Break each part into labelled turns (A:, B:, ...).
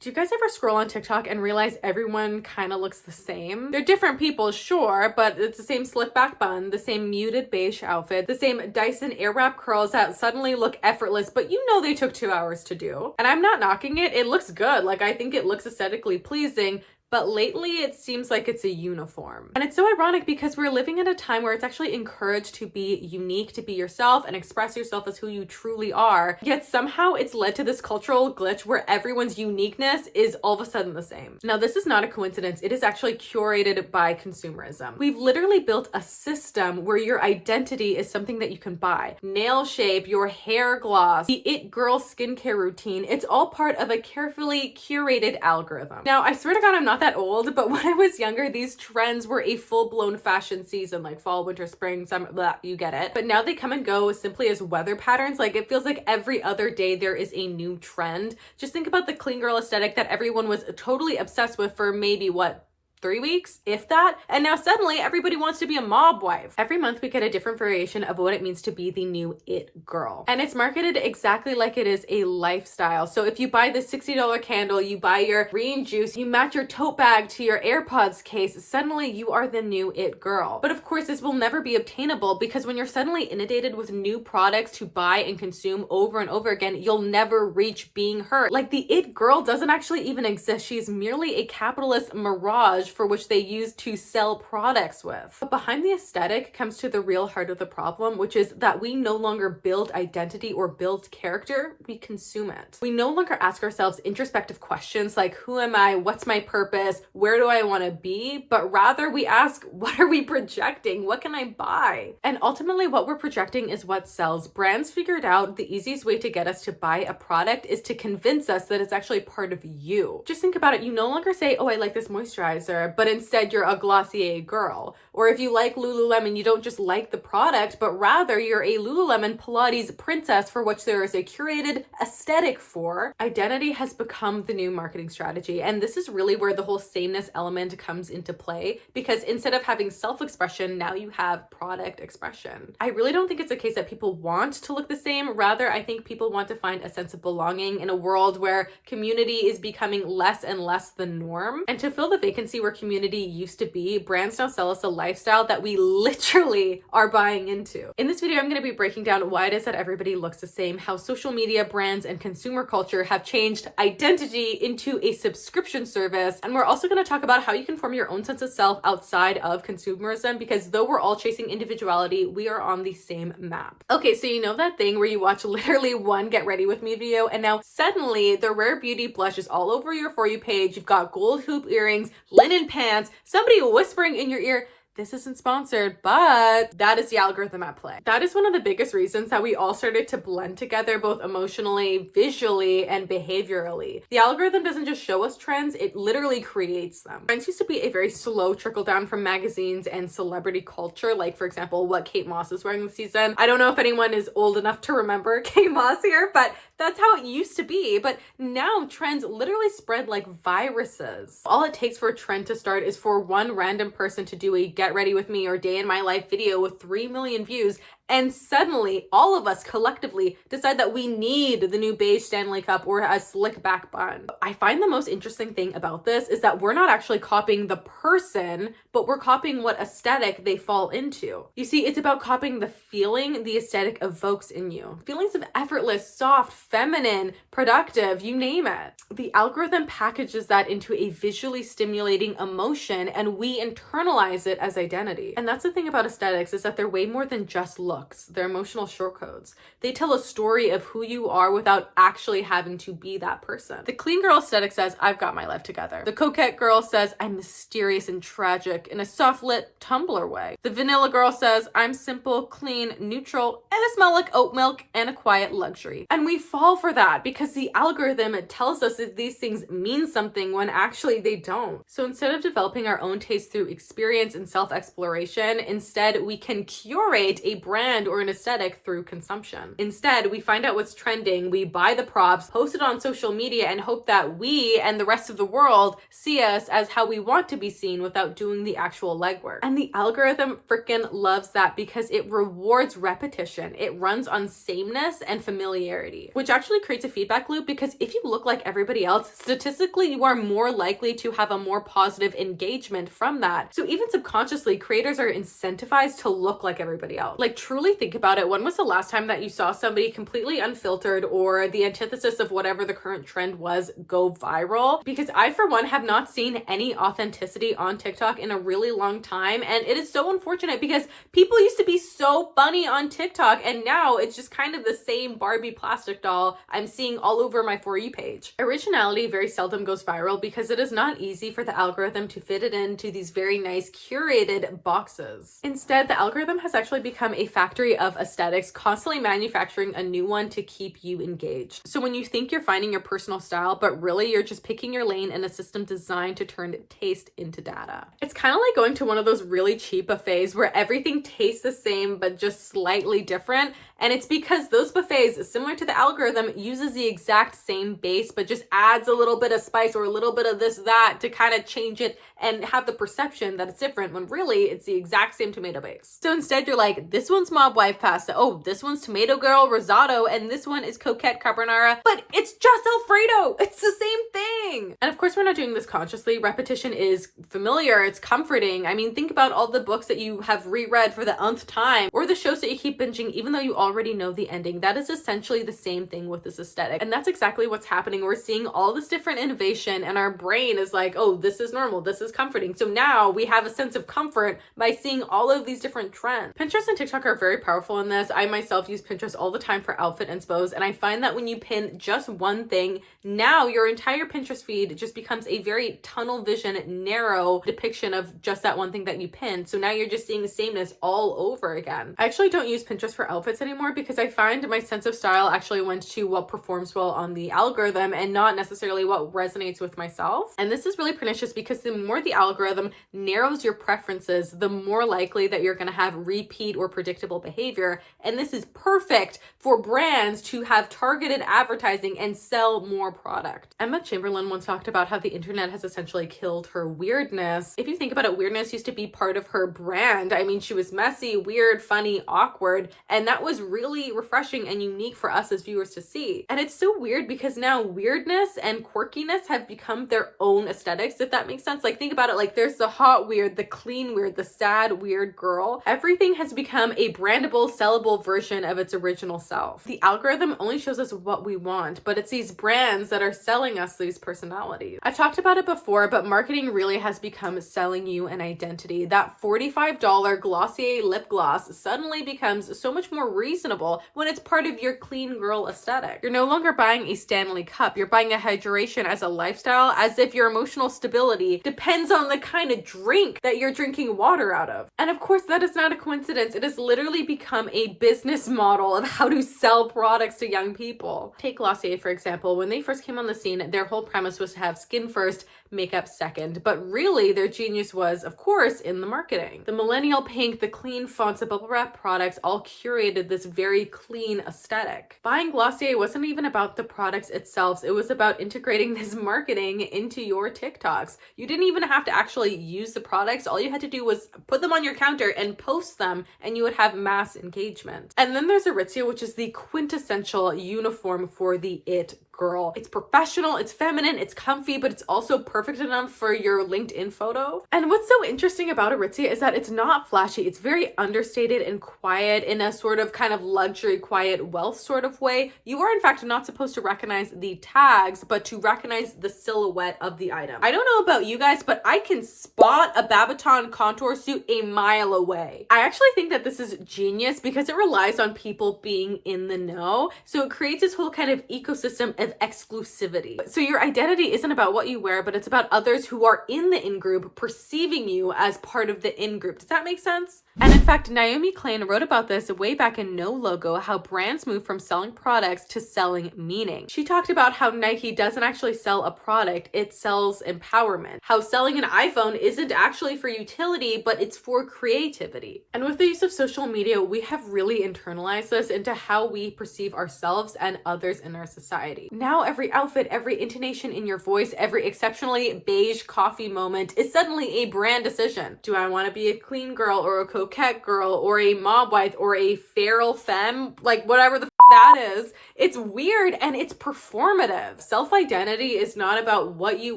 A: Do you guys ever scroll on TikTok and realize everyone kind of looks the same? They're different people, sure, but it's the same slick back bun, the same muted beige outfit, the same Dyson Airwrap curls that suddenly look effortless, but you know they took 2 hours to do. And I'm not knocking it, it looks good. Like, I think it looks aesthetically pleasing, but lately it seems like it's a uniform. And it's so ironic because we're living in a time where it's actually encouraged to be unique, to be yourself and express yourself as who you truly are. Yet somehow it's led to this cultural glitch where everyone's uniqueness is all of a sudden the same. Now, this is not a coincidence. It is actually curated by consumerism. We've literally built a system where your identity is something that you can buy. Nail shape, your hair gloss, the it girl skincare routine, it's all part of a carefully curated algorithm. Now, I swear to God, I'm not that old, but when I was younger, these trends were a full-blown fashion season, like fall, winter, spring, summer, blah, you get it. But now they come and go simply as weather patterns. Like, it feels like every other day there is a new trend. Just think about the clean girl aesthetic that everyone was totally obsessed with for maybe, what, 3 weeks, if that, and now suddenly everybody wants to be a mob wife. Every month we get a different variation of what it means to be the new it girl. And it's marketed exactly like it is a lifestyle. So if you buy the $60 candle, you buy your green juice, you match your tote bag to your AirPods case, suddenly you are the new it girl. But of course, this will never be obtainable because when you're suddenly inundated with new products to buy and consume over and over again, you'll never reach being her. Like, the it girl doesn't actually even exist. She's merely a capitalist mirage for which they use to sell products with. But behind the aesthetic comes to the real heart of the problem, which is that we no longer build identity or build character, we consume it. We no longer ask ourselves introspective questions like, who am I? What's my purpose? Where do I want to be? But rather we ask, what are we projecting? What can I buy? And ultimately what we're projecting is what sells. Brands figured out the easiest way to get us to buy a product is to convince us that it's actually part of you. Just think about it. You no longer say, oh, I like this moisturizer, but instead you're a Glossier girl. Or if you like Lululemon, you don't just like the product, but rather you're a Lululemon Pilates princess for which there is a curated aesthetic for. Identity has become the new marketing strategy. And this is really where the whole sameness element comes into play, because instead of having self-expression, now you have product expression. I really don't think it's a case that people want to look the same. Rather, I think people want to find a sense of belonging in a world where community is becoming less and less the norm. And to fill the vacancy where community used to be, brands now sell us a lifestyle that we literally are buying into. In this video, I'm going to be breaking down why it is that everybody looks the same, how social media, brands, and consumer culture have changed identity into a subscription service. And we're also going to talk about how you can form your own sense of self outside of consumerism, because though we're all chasing individuality, we are on the same map. Okay, so you know that thing where you watch literally one get ready with me video, and now suddenly the Rare Beauty blush is all over your For You page. You've got gold hoop earrings, linen pants, somebody whispering in your ear, this isn't sponsored, but that is the algorithm at play. That is one of the biggest reasons that we all started to blend together, both emotionally, visually, and behaviorally. The algorithm doesn't just show us trends, it literally creates them. Trends used to be a very slow trickle down from magazines and celebrity culture, like for example, what Kate Moss is wearing this season. I don't know if anyone is old enough to remember Kate Moss here, but that's how it used to be. But now trends literally spread like viruses. All it takes for a trend to start is for one random person to do a get ready with me or day in my life video with 3 million views, and suddenly all of us collectively decide that we need the new beige Stanley Cup or a slick back bun. I find the most interesting thing about this is that we're not actually copying the person, but we're copying what aesthetic they fall into. You see, it's about copying the feeling the aesthetic evokes in you. Feelings of effortless, soft, feminine, productive, you name it. The algorithm packages that into a visually stimulating emotion, and we internalize it as identity. And that's the thing about aesthetics, is that they're way more than just looks. They're emotional shortcodes. They tell a story of who you are without actually having to be that person. The clean girl aesthetic says, I've got my life together. The coquette girl says, I'm mysterious and tragic in a soft lit Tumblr way. The vanilla girl says, I'm simple, clean, neutral, and I smell like oat milk and a quiet luxury. And we fall for that because the algorithm tells us that these things mean something when actually they don't. So instead of developing our own taste through experience and self-exploration, instead we can curate a brand brand or an aesthetic through consumption. Instead, we find out what's trending, we buy the props, post it on social media, and hope that we and the rest of the world see us as how we want to be seen without doing the actual legwork. And the algorithm freaking loves that because it rewards repetition. It runs on sameness and familiarity, which actually creates a feedback loop, because if you look like everybody else, statistically, you are more likely to have a more positive engagement from that. So even subconsciously, creators are incentivized to look like everybody else. Like, truly think about it. When was the last time that you saw somebody completely unfiltered or the antithesis of whatever the current trend was go viral? Because I, for one, have not seen any authenticity on TikTok in a really long time. And it is so unfortunate because people used to be so funny on TikTok, and now it's just kind of the same Barbie plastic doll I'm seeing all over my For You page. Originality very seldom goes viral because it is not easy for the algorithm to fit it into these very nice curated boxes. Instead, the algorithm has actually become a factory of aesthetics, constantly manufacturing a new one to keep you engaged. So when you think you're finding your personal style, but really you're just picking your lane in a system designed to turn taste into data. It's kind of like going to one of those really cheap buffets where everything tastes the same but just slightly different. And it's because those buffets, similar to the algorithm, uses the exact same base but just adds a little bit of spice or a little bit of this, that to kind of change it and have the perception that it's different when really it's the exact same tomato base. So instead you're like, this one's mob wife pasta, oh, this one's tomato girl risotto, and this one is coquette carbonara, but it's just Alfredo. It's the same thing. And of course, we're not doing this consciously. Repetition is familiar. It's comforting. I mean, think about all the books that you have reread for the nth time, or the shows that you keep binging even though you already know the ending. That is essentially the same thing with this aesthetic. And that's exactly what's happening. We're seeing all this different innovation and our brain is like, oh, this is normal. This is comforting. So now we have a sense of comfort by seeing all of these different trends. Pinterest and TikTok are very powerful in this. I myself use Pinterest all the time for outfit inspos, and I find that when you pin just one thing, now your entire Pinterest feed just becomes a very tunnel vision, narrow depiction of just that one thing that you pinned. So now you're just seeing the sameness all over again. I actually don't use Pinterest for outfits anymore because I find my sense of style actually went to what performs well on the algorithm and not necessarily what resonates with myself. And this is really pernicious because the more the algorithm narrows your preferences, the more likely that you're going to have repeat or predictable behavior. And this is perfect for brands to have targeted advertising and sell more product. Emma Chamberlain once talked about how the internet has essentially killed her weirdness. If you think about it, weirdness used to be part of her brand. I mean, she was messy, weird, funny, awkward, and that was really refreshing and unique for us as viewers to see. And it's so weird because now weirdness and quirkiness have become their own aesthetics, if that makes sense. Like, think about it, like there's the hot weird, the clean weird, the sad weird girl. Everything has become a brandable, sellable version of its original self. The algorithm only shows us what we want, but it's these brands that are selling us these personalities. I've talked about it before, but marketing really has become selling you an identity. That $45 Glossier lip gloss suddenly becomes so much more reasonable when it's part of your clean girl aesthetic. You're no longer buying a Stanley cup. You're buying a hydration as a lifestyle, as if your emotional stability depends on the kind of drink that you're drinking water out of. And of course, that is not a coincidence. It has literally become a business model of how to sell products to young people. Take Glossier, for example. When they first came on the scene, their whole premise was to have skin first, makeup second. But really, their genius was, of course, in the marketing. The millennial pink, the clean fonts, the bubble wrap products all curated this very clean aesthetic. Buying Glossier wasn't even about the products itself. It was about integrating this marketing into your TikToks. You didn't even have to actually use the products. All you had to do was put them on your counter and post them, and you would have mass engagement. And then there's Aritzia, which is the quintessential uniform for the it girl. It's professional, it's feminine, it's comfy, but it's also perfect enough for your LinkedIn photo. And what's so interesting about Aritzia is that it's not flashy. It's very understated and quiet in a sort of kind of luxury, quiet wealth sort of way. You are in fact not supposed to recognize the tags, but to recognize the silhouette of the item. I don't know about you guys, but I can spot a Babaton contour suit a mile away. I actually think that this is genius because it relies on people being in the know. So it creates this whole kind of ecosystem of of exclusivity. So your identity isn't about what you wear, but it's about others who are in the in-group perceiving you as part of the in-group. Does that make sense? And in fact, Naomi Klein wrote about this way back in No Logo, how brands move from selling products to selling meaning. She talked about how Nike doesn't actually sell a product, it sells empowerment. How selling an iPhone isn't actually for utility, but it's for creativity. And with the use of social media, we have really internalized this into how we perceive ourselves and others in our society. Now every outfit, every intonation in your voice, every exceptionally beige coffee moment is suddenly a brand decision. Do I want to be a clean girl or a coquette girl or a mob wife or a feral femme? Like whatever the that is. It's weird and it's performative. Self-identity is not about what you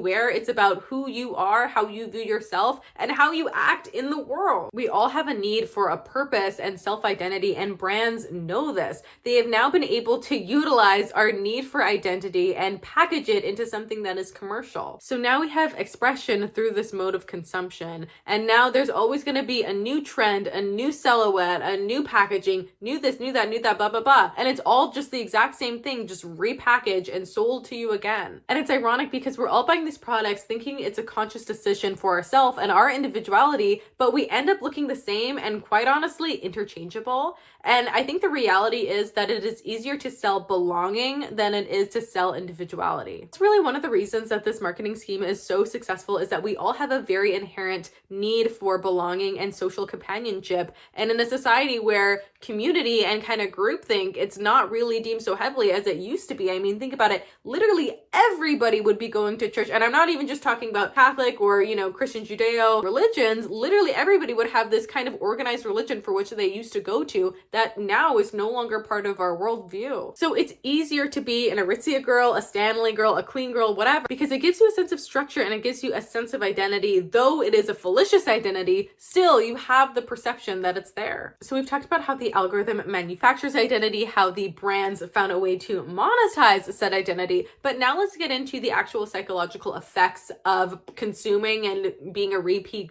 A: wear. It's about who you are, how you view yourself, and how you act in the world. We all have a need for a purpose and self-identity, and brands know this. They have now been able to utilize our need for identity and package it into something that is commercial. So now we have expression through this mode of consumption, and now there's always going to be a new trend, a new silhouette, a new packaging, new this, new that, blah, blah, blah. And it's all just the exact same thing, just repackaged and sold to you again. And it's ironic because we're all buying these products thinking it's a conscious decision for ourselves and our individuality, but we end up looking the same and quite honestly interchangeable. And I think the reality is that it is easier to sell belonging than it is to sell individuality. It's really one of the reasons that this marketing scheme is so successful, is that we all have a very inherent need for belonging and social companionship. And in a society where community and kind of groupthink, it's not really deemed so heavily as it used to be. I mean, think about it. Literally everybody would be going to church. And I'm not even just talking about Catholic or, Christian Judeo religions. Literally everybody would have this kind of organized religion for which they used to go to that now is no longer part of our worldview. So it's easier to be an Aritzia girl, a Stanley girl, a clean girl, whatever, because it gives you a sense of structure and it gives you a sense of identity. Though it is a fallacious identity, still you have the perception that it's there. So we've talked about how the algorithm manufactures identity, how the brands found a way to monetize said identity, but now let's get into the actual psychological effects of consuming and being a repeat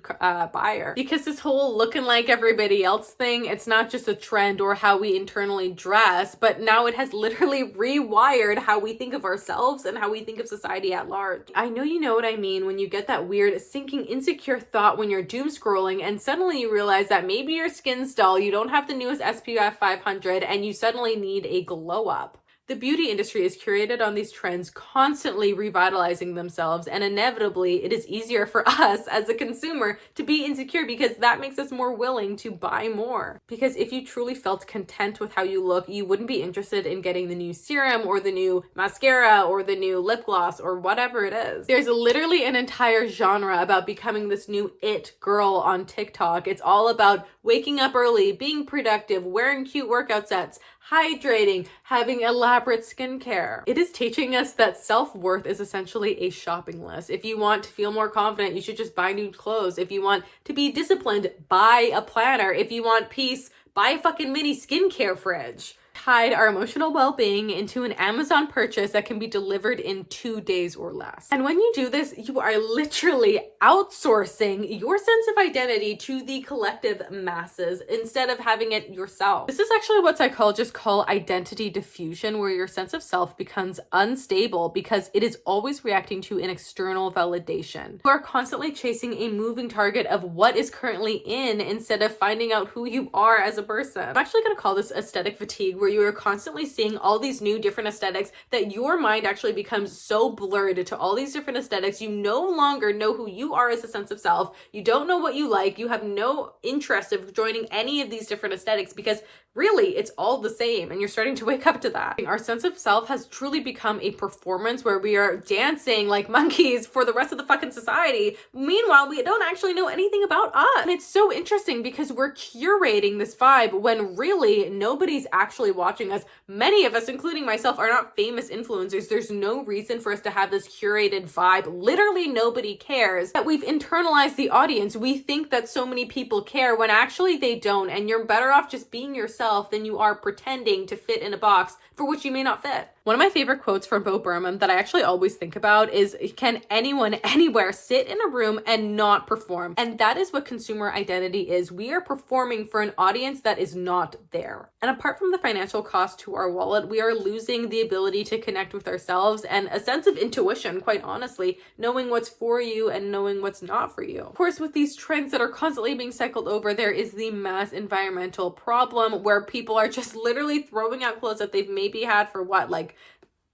A: buyer. Because this whole looking like everybody else thing, it's not just a trend or how we internally dress, but now it has literally rewired how we think of ourselves and how we think of society at large. I know you know what I mean when you get that weird sinking insecure thought when you're doom scrolling and suddenly you realize that maybe your skin's dull, you don't have the newest SPF 500, and you suddenly need a glow up. The beauty industry is curated on these trends, constantly revitalizing themselves, and inevitably it is easier for us as a consumer to be insecure because that makes us more willing to buy more. Because if you truly felt content with how you look, you wouldn't be interested in getting the new serum or the new mascara or the new lip gloss or whatever it is. There's literally an entire genre about becoming this new it girl on TikTok. It's all about waking up early, being productive, wearing cute workout sets, hydrating, having elaborate skincare. It is teaching us that self-worth is essentially a shopping list. If you want to feel more confident, you should just buy new clothes. If you want to be disciplined, buy a planner. If you want peace, buy a fucking mini skincare fridge. Hide our emotional well-being into an Amazon purchase that can be delivered in 2 days or less. And when you do this, you are literally outsourcing your sense of identity to the collective masses instead of having it yourself. This is actually what psychologists call identity diffusion, where your sense of self becomes unstable because it is always reacting to an external validation. You are constantly chasing a moving target of what is currently in instead of finding out who you are as a person. I'm actually going to call this aesthetic fatigue, where you are constantly seeing all these new different aesthetics that your mind actually becomes so blurred to all these different aesthetics. You no longer know who you are as a sense of self. You don't know what you like. You have no interest of joining any of these different aesthetics because really it's all the same, and you're starting to wake up to that. Our sense of self has truly become a performance where we are dancing like monkeys for the rest of the fucking society. Meanwhile, we don't actually know anything about us. And it's so interesting because we're curating this vibe when really nobody's actually watching us. Many of us, including myself, are not famous influencers. There's no reason for us to have this curated vibe. Literally nobody cares. That we've internalized the audience. We think that so many people care when actually they don't, and you're better off just being yourself than you are pretending to fit in a box for which you may not fit. One of my favorite quotes from Bo Burnham that I actually always think about is, can anyone anywhere sit in a room and not perform? And that is what consumer identity is. We are performing for an audience that is not there. And apart from the financial cost to our wallet, we are losing the ability to connect with ourselves and a sense of intuition, quite honestly, knowing what's for you and knowing what's not for you. Of course, with these trends that are constantly being cycled over, there is the mass environmental problem where people are just literally throwing out clothes that they've maybe had for what, like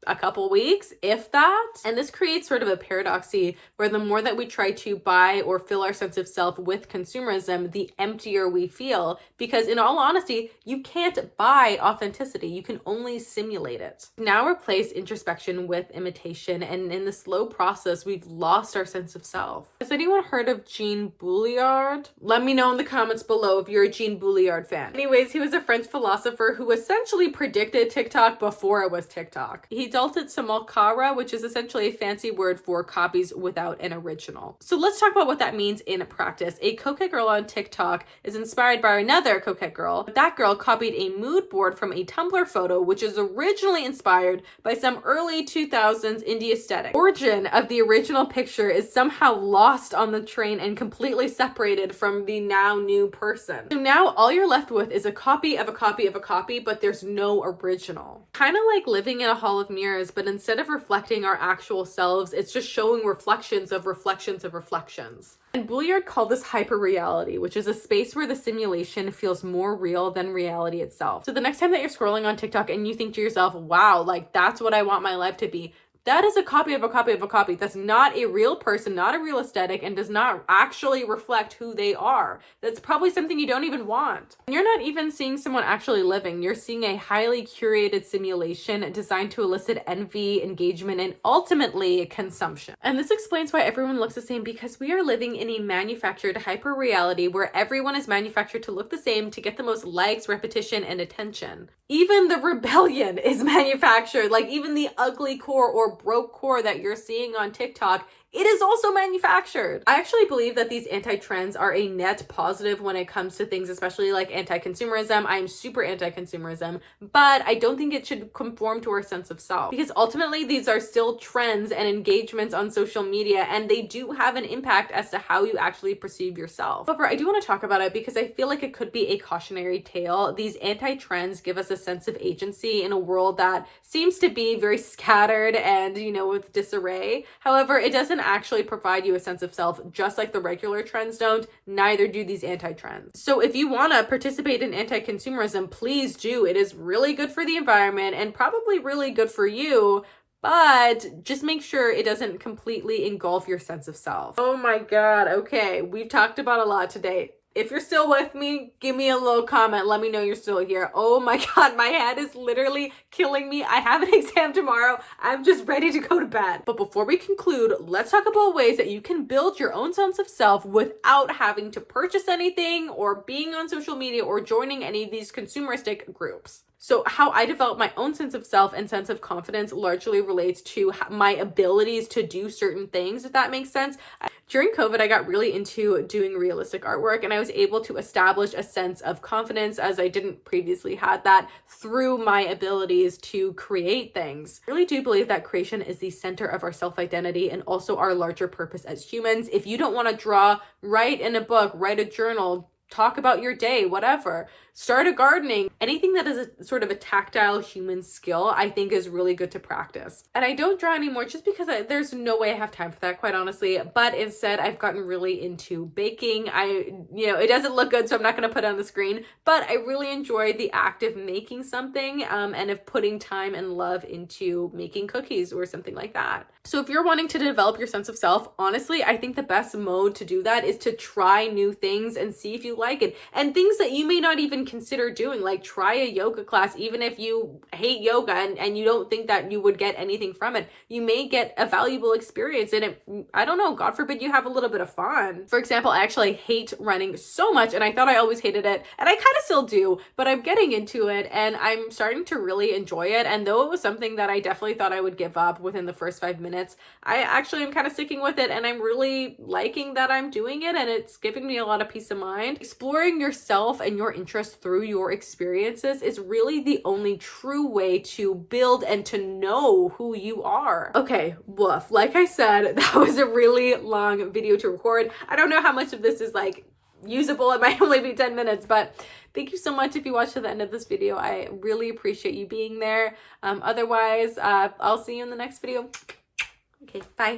A: a couple weeks, if that. And this creates sort of a paradoxy where the more that we try to buy or fill our sense of self with consumerism, the emptier we feel, because in all honesty, you can't buy authenticity. You can only simulate it. Now replace introspection with imitation, and in the slow process, we've lost our sense of self. Has anyone heard of Jean Bouliard? Let me know in the comments below if you're a Jean Bouliard fan. Anyways, he was a French philosopher who essentially predicted TikTok before it was TikTok. He dealt it to Malkara, which is essentially a fancy word for copies without an original. So let's talk about what that means in practice. A coquette girl on TikTok is inspired by another coquette girl. That girl copied a mood board from a Tumblr photo, which is originally inspired by some early 2000s indie aesthetic. Origin of the original picture is somehow lost on the train and completely separated from the now new person. So now all you're left with is a copy of a copy of a copy, but there's no original. Kind of like living in a hall of mirrors, but instead of reflecting our actual selves, it's just showing reflections of reflections of reflections. And Bouliard called this hyperreality, which is a space where the simulation feels more real than reality itself. So the next time that you're scrolling on TikTok and you think to yourself, wow, like that's what I want my life to be, that is a copy of a copy of a copy. That's not a real person, not a real aesthetic, and does not actually reflect who they are. That's probably something you don't even want. And you're not even seeing someone actually living. You're seeing a highly curated simulation designed to elicit envy, engagement, and ultimately consumption. And this explains why everyone looks the same, because we are living in a manufactured hyper reality where everyone is manufactured to look the same to get the most likes, repetition, and attention. Even the rebellion is manufactured, like even the ugly core or broke core that you're seeing on TikTok, it is also manufactured. I actually believe that these anti-trends are a net positive when it comes to things, especially like anti-consumerism. I'm super anti-consumerism, but I don't think it should conform to our sense of self, because ultimately these are still trends and engagements on social media, and they do have an impact as to how you actually perceive yourself. However, I do want to talk about it because I feel like it could be a cautionary tale. These anti-trends give us a sense of agency in a world that seems to be very scattered and, with disarray. However, it doesn't actually provide you a sense of self, just like the regular trends don't. Neither do these anti-trends. So if you want to participate in anti-consumerism, please do. It is really good for the environment and probably really good for you, but just make sure it doesn't completely engulf your sense of self. Oh my God. Okay, we've talked about a lot today. If you're still with me, give me a little comment. Let me know you're still here. Oh my God, my head is literally killing me. I have an exam tomorrow. I'm just ready to go to bed. But before we conclude, let's talk about ways that you can build your own sense of self without having to purchase anything or being on social media or joining any of these consumeristic groups. So how I develop my own sense of self and sense of confidence largely relates to my abilities to do certain things, if that makes sense. During COVID, I got really into doing realistic artwork, and I was able to establish a sense of confidence, as I didn't previously had that, through my abilities to create things. I really do believe that creation is the center of our self-identity and also our larger purpose as humans. If you don't want to draw, write in a book, write a journal, talk about your day, whatever. Start a gardening. Anything that is a sort of a tactile human skill, I think is really good to practice. And I don't draw anymore just because there's no way I have time for that, quite honestly. But instead, I've gotten really into baking. It doesn't look good, so I'm not going to put it on the screen. But I really enjoy the act of making something and of putting time and love into making cookies or something like that. So if you're wanting to develop your sense of self, honestly, I think the best mode to do that is to try new things and see if you like it. And things that you may not even consider doing, like try a yoga class. Even if you hate yoga and you don't think that you would get anything from it, you may get a valuable experience in it. I don't know, God forbid you have a little bit of fun. For example, I actually hate running so much, and I thought I always hated it, and I kind of still do, but I'm getting into it and I'm starting to really enjoy it. And though it was something that I definitely thought I would give up within the first 5 minutes, I actually am kind of sticking with it, and I'm really liking that I'm doing it, and it's giving me a lot of peace of mind. exploring yourself and your interests through your experiences is really the only true way to build and to know who you are. Okay, woof. Like I said, that was a really long video to record. I don't know how much of this is like usable. It might only be 10 minutes, but thank you so much if you watched to the end of this video. I really appreciate you being there. Otherwise, I'll see you in the next video. Okay, bye.